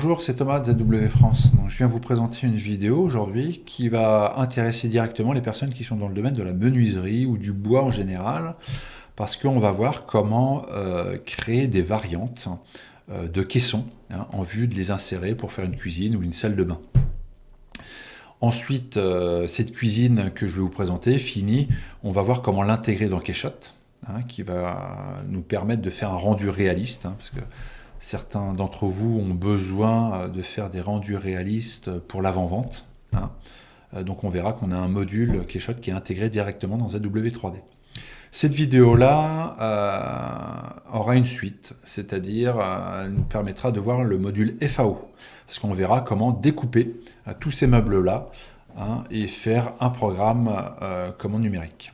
Bonjour, c'est Thomas de ZW France. Donc, je viens vous présenter une vidéo aujourd'hui qui va intéresser directement les personnes qui sont dans le domaine de la menuiserie ou du bois en général, parce qu'on va voir comment créer des variantes de caissons en vue de les insérer pour faire une cuisine ou une salle de bain. Ensuite, cette cuisine que je vais vous présenter, finie, on va voir comment l'intégrer dans Keyshot, qui va nous permettre de faire un rendu réaliste, parce que certains d'entre vous ont besoin de faire des rendus réalistes pour l'avant-vente. Donc on verra qu'on a un module Keyshot qui est intégré directement dans ZW3D. Cette vidéo-là aura une suite, c'est-à-dire elle nous permettra de voir le module FAO, parce qu'on verra comment découper tous ces meubles-là et faire un programme commande numérique.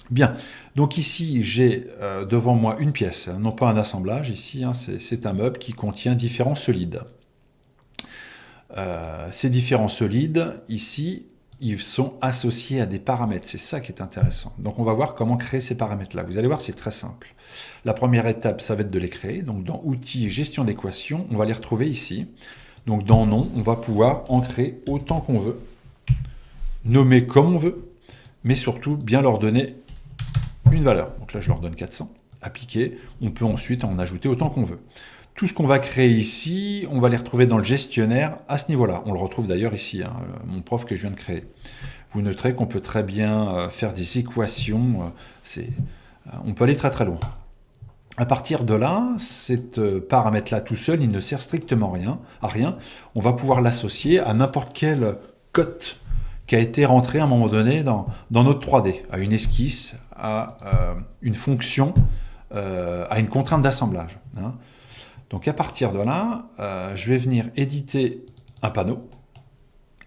Bien, donc ici j'ai devant moi une pièce, non pas un assemblage, ici c'est un meuble qui contient différents solides. Ces différents solides, ici, ils sont associés à des paramètres, c'est ça qui est intéressant. Donc on va voir comment créer ces paramètres-là. Vous allez voir, c'est très simple. La première étape, ça va être de les créer. Donc dans Outils, Gestion d'équations, on va les retrouver ici. Donc dans Nom, on va pouvoir en créer autant qu'on veut, nommer comme on veut, mais surtout bien leur donner une valeur. Donc là, je leur donne 400. Appliquer. On peut ensuite en ajouter autant qu'on veut. Tout ce qu'on va créer ici, on va les retrouver dans le gestionnaire à ce niveau-là. On le retrouve d'ailleurs ici, mon prof que je viens de créer. Vous noterez qu'on peut très bien faire des équations. On peut aller très très loin. À partir de là, cet paramètre-là tout seul, il ne sert strictement à rien. On va pouvoir l'associer à n'importe quelle cote qui a été rentrée à un moment donné dans notre 3D, à une esquisse, à une fonction, à une contrainte d'assemblage. Donc à partir de là, je vais venir éditer un panneau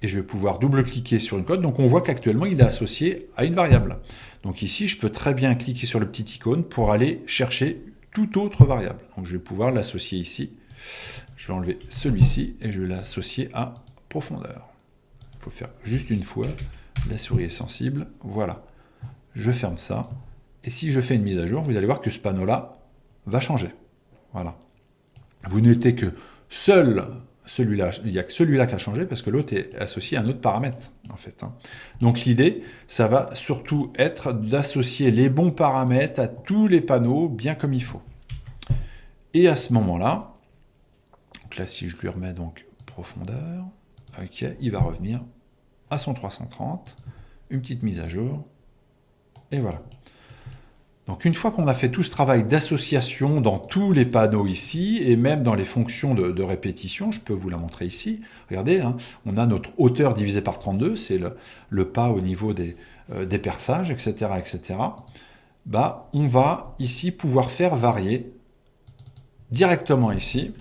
et je vais pouvoir double-cliquer sur une cote. Donc on voit qu'actuellement, il est associé à une variable. Donc ici, je peux très bien cliquer sur le petit icône pour aller chercher toute autre variable. Donc je vais pouvoir l'associer ici. Je vais enlever celui-ci et je vais l'associer à profondeur. Il faut faire juste une fois. La souris est sensible. Voilà. Je ferme ça. Et si je fais une mise à jour, vous allez voir que ce panneau-là va changer. Voilà. Vous notez que celui-là, il n'y a que celui-là qui a changé parce que l'autre est associé à un autre paramètre, en fait. Donc l'idée, ça va surtout être d'associer les bons paramètres à tous les panneaux bien comme il faut. Et à ce moment-là, donc là, si je lui remets donc profondeur, ok, il va revenir à son 330, une petite mise à jour, et voilà. Donc une fois qu'on a fait tout ce travail d'association dans tous les panneaux ici, et même dans les fonctions de répétition, je peux vous la montrer ici, regardez, on a notre hauteur divisée par 32, c'est le pas au niveau des perçages, etc. etc. On va ici pouvoir faire varier directement ici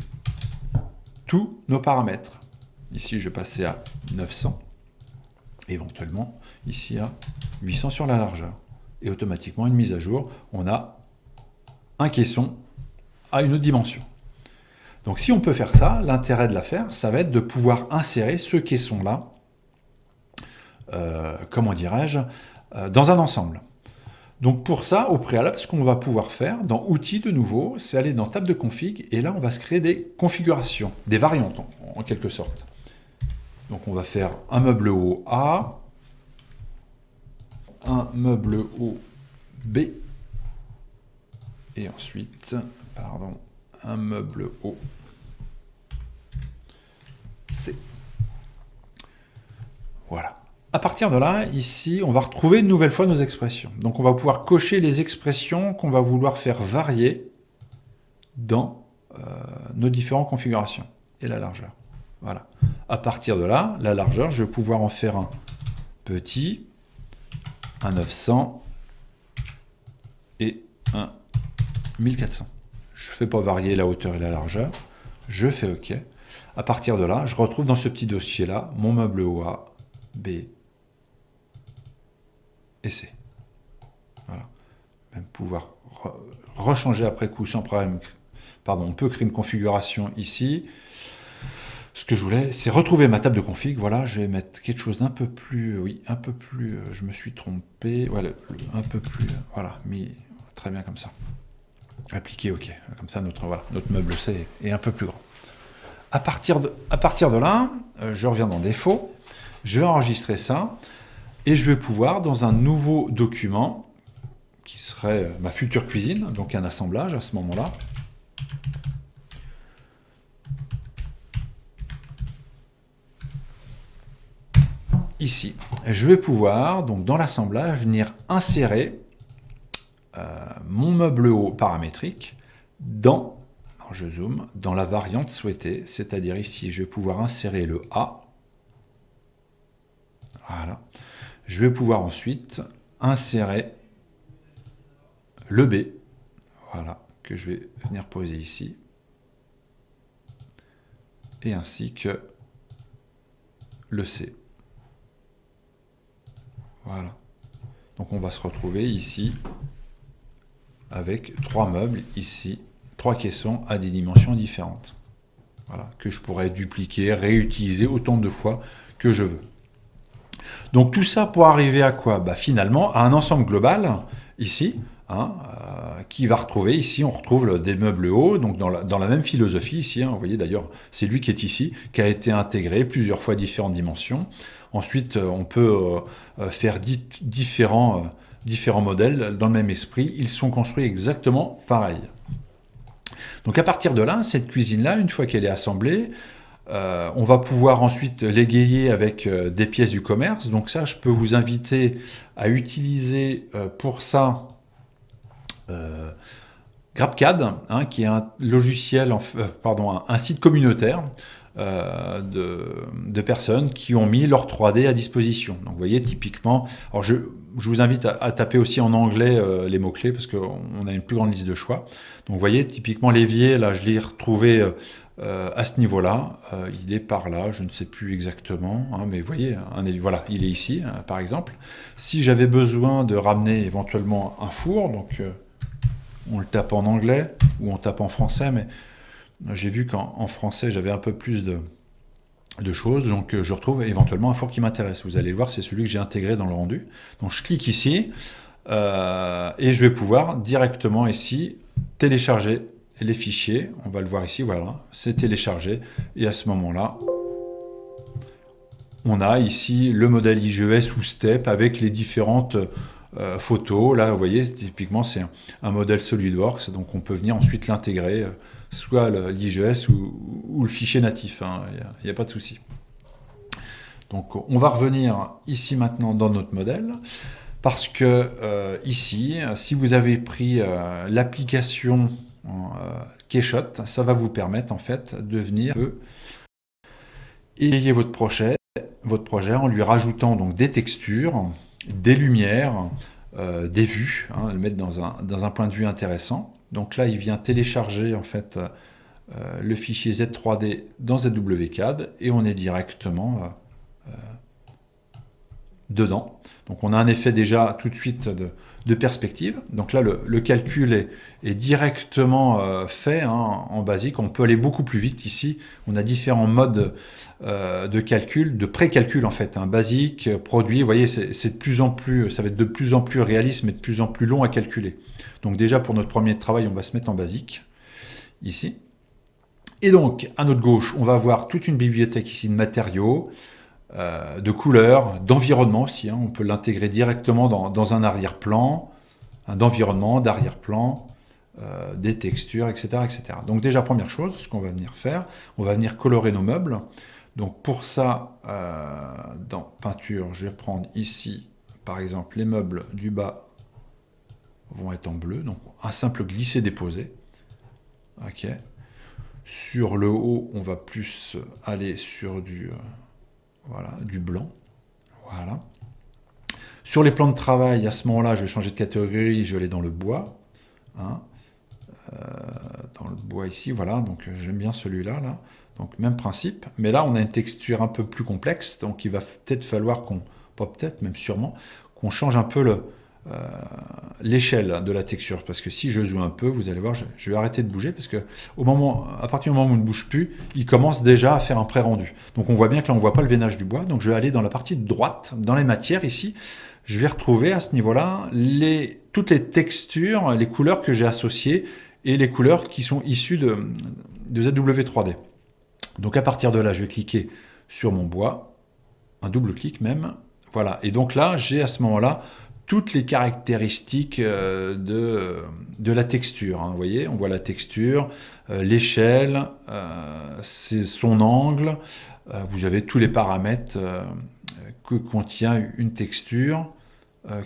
tous nos paramètres. Ici je vais passer à 900, éventuellement ici à 800 sur la largeur. Et automatiquement, une mise à jour, on a un caisson à une autre dimension. Donc si on peut faire ça, l'intérêt de la faire, ça va être de pouvoir insérer ce caisson-là, comment dirais-je, dans un ensemble. Donc pour ça, au préalable, ce qu'on va pouvoir faire, dans Outils de nouveau, c'est aller dans Table de config, et là on va se créer des configurations, des variantes en quelque sorte. Donc on va faire un meuble haut A, un meuble haut B, et ensuite, un meuble haut C. Voilà. À partir de là, ici, on va retrouver une nouvelle fois nos expressions. Donc on va pouvoir cocher les expressions qu'on va vouloir faire varier dans nos différentes configurations et la largeur. Voilà. À partir de là, la largeur, je vais pouvoir en faire un petit, un 900 et un 1400. Je ne fais pas varier la hauteur et la largeur. Je fais OK. À partir de là, je retrouve dans ce petit dossier-là mon meuble haut A, B et C. Voilà. Même pouvoir rechanger après coup sans problème. Pardon, on peut créer une configuration ici. Ce que je voulais, c'est retrouver ma table de config. Voilà, je vais mettre quelque chose d'un peu plus, oui, un peu plus, je me suis trompé. Voilà, un peu plus, voilà, mis très bien comme ça. Appliquer OK. Comme ça, notre meuble C est un peu plus grand. À partir de là, je reviens dans Défauts, je vais enregistrer ça, et je vais pouvoir, dans un nouveau document, qui serait ma future cuisine, donc un assemblage à ce moment-là, ici, je vais pouvoir, donc dans l'assemblage, venir insérer mon meuble haut paramétrique dans, alors je zoome, dans la variante souhaitée, c'est-à-dire ici, je vais pouvoir insérer le A. Voilà. Je vais pouvoir ensuite insérer le B, voilà, que je vais venir poser ici, et ainsi que le C. Voilà. Donc on va se retrouver ici avec 3 meubles, ici, 3 caissons à des dimensions différentes. Voilà, que je pourrais dupliquer, réutiliser autant de fois que je veux. Donc tout ça pour arriver à quoi? Finalement, à un ensemble global, ici, qui va retrouver, ici on retrouve des meubles hauts, donc dans la même philosophie ici, vous voyez d'ailleurs, c'est lui qui est ici, qui a été intégré plusieurs fois différentes dimensions. Ensuite, on peut faire différents modèles dans le même esprit, ils sont construits exactement pareil. Donc à partir de là, cette cuisine-là, une fois qu'elle est assemblée, on va pouvoir ensuite l'égayer avec des pièces du commerce. Donc ça, je peux vous inviter à utiliser pour ça GrabCAD, qui est un logiciel, un site communautaire de personnes qui ont mis leur 3D à disposition. Donc vous voyez, typiquement, alors je vous invite à taper aussi en anglais les mots-clés parce qu'on a une plus grande liste de choix. Donc vous voyez, typiquement l'évier, là je l'ai retrouvé à ce niveau-là, il est par là, je ne sais plus exactement, mais vous voyez, voilà, il est ici, par exemple. Si j'avais besoin de ramener éventuellement un four, donc on le tape en anglais ou on tape en français, mais j'ai vu qu'en français, j'avais un peu plus de choses, donc je retrouve éventuellement un four qui m'intéresse. Vous allez le voir, c'est celui que j'ai intégré dans le rendu. Donc je clique ici, et je vais pouvoir directement ici télécharger les fichiers. On va le voir ici, voilà, c'est téléchargé. Et à ce moment-là, on a ici le modèle IGES ou STEP avec les différentes photos. Là, vous voyez, typiquement, c'est un modèle SolidWorks, donc on peut venir ensuite l'intégrer, soit l'IGES ou le fichier natif, il n'y a pas de souci. Donc on va revenir ici maintenant dans notre modèle, parce que ici, si vous avez pris l'application Keyshot, ça va vous permettre en fait de venir égayer votre projet en lui rajoutant donc des textures, des lumières, des vues, le mettre dans un point de vue intéressant. Donc là, il vient télécharger en fait le fichier Z3D dans ZWCAD et on est directement dedans. Donc on a un effet déjà tout de suite de perspective. Donc là, le calcul est directement fait en basique. On peut aller beaucoup plus vite ici. On a différents modes de calcul, de pré-calcul en fait. Basique, produit, vous voyez, c'est de plus en plus, ça va être de plus en plus réaliste, mais de plus en plus long à calculer. Donc déjà, pour notre premier travail, on va se mettre en basique, ici. Et donc, à notre gauche, on va avoir toute une bibliothèque ici de matériaux, de couleurs, d'environnement aussi. On peut l'intégrer directement dans un arrière-plan, d'environnement, d'arrière-plan, des textures, etc., etc. Donc déjà, première chose, ce qu'on va venir faire, on va venir colorer nos meubles. Donc pour ça, dans peinture, je vais prendre ici, par exemple, les meubles du bas vont être en bleu. Donc un simple glisser-déposer. OK. Sur le haut, on va plus aller sur du blanc. Voilà. Sur les plans de travail, à ce moment-là, je vais changer de catégorie, je vais aller dans le bois. Dans le bois ici, voilà. Donc j'aime bien celui-là, là. Donc même principe. Mais là, on a une texture un peu plus complexe. Donc il va peut-être falloir même sûrement, qu'on change un peu l'échelle de la texture, parce que si je zoome un peu, vous allez voir, je vais arrêter de bouger, parce que à partir du moment où on ne bouge plus, il commence déjà à faire un pré-rendu. Donc on voit bien que là on ne voit pas le veinage du bois, donc je vais aller dans la partie de droite, dans les matières ici, je vais retrouver à ce niveau-là toutes les textures, les couleurs que j'ai associées, et les couleurs qui sont issues de ZW3D. Donc à partir de là, je vais cliquer sur mon bois, un double clic même, voilà. Et donc là, j'ai à ce moment-là toutes les caractéristiques de la texture. Hein. Vous voyez, on voit la texture, l'échelle, c'est son angle, vous avez tous les paramètres que contient une texture.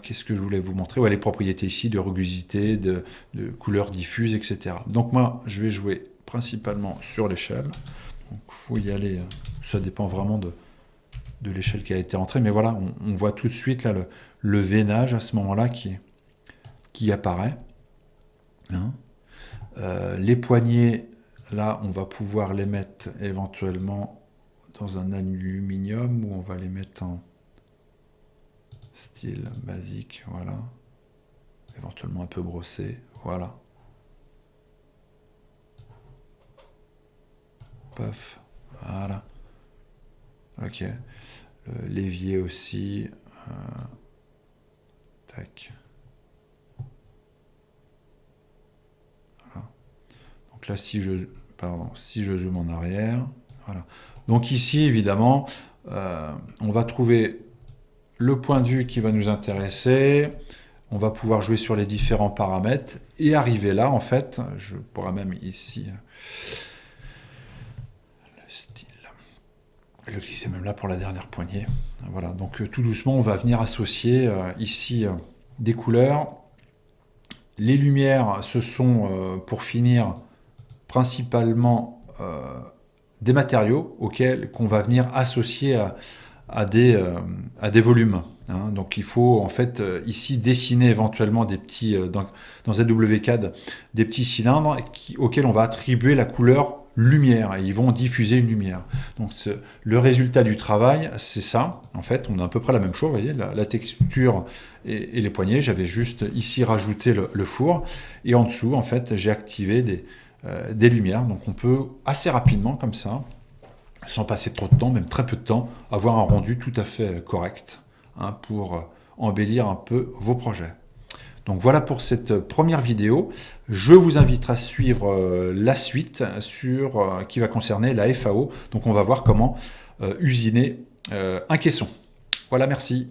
Qu'est-ce que je voulais vous montrer? Ouais, les propriétés ici de rugosité, de couleur diffuse, etc. Donc moi, je vais jouer principalement sur l'échelle. Donc il faut y aller, ça dépend vraiment de l'échelle qui a été entrée, mais voilà, on voit tout de suite là le veinage à ce moment-là qui apparaît. Hein. Les poignées, là, on va pouvoir les mettre éventuellement dans un aluminium ou on va les mettre en style basique, voilà. Éventuellement un peu brossé, voilà. Paf, voilà. Ok. L'évier aussi. Tac. Voilà. Donc là, si je zoome en arrière, voilà. Donc ici, évidemment, on va trouver le point de vue qui va nous intéresser. On va pouvoir jouer sur les différents paramètres et arriver là, en fait, je pourrais même ici le style. Le glisser même là pour la dernière poignée. Voilà, donc tout doucement, on va venir associer ici des couleurs. Les lumières, ce sont, pour finir, principalement des matériaux qu'on va venir associer à des volumes. Hein. Donc il faut en fait ici dessiner éventuellement des petits, dans ZWCAD, des petits cylindres auxquels on va attribuer la couleur lumière et ils vont diffuser une lumière. Donc le résultat du travail, c'est ça. En fait, on a à peu près la même chose, vous voyez, la texture et les poignées. J'avais juste ici rajouté le four et en dessous, en fait, j'ai activé des lumières. Donc on peut assez rapidement, comme ça, sans passer trop de temps, même très peu de temps, avoir un rendu tout à fait correct hein, pour embellir un peu vos projets. Donc voilà pour cette première vidéo. Je vous invite à suivre la suite qui va concerner la FAO. Donc on va voir comment usiner un caisson. Voilà, merci.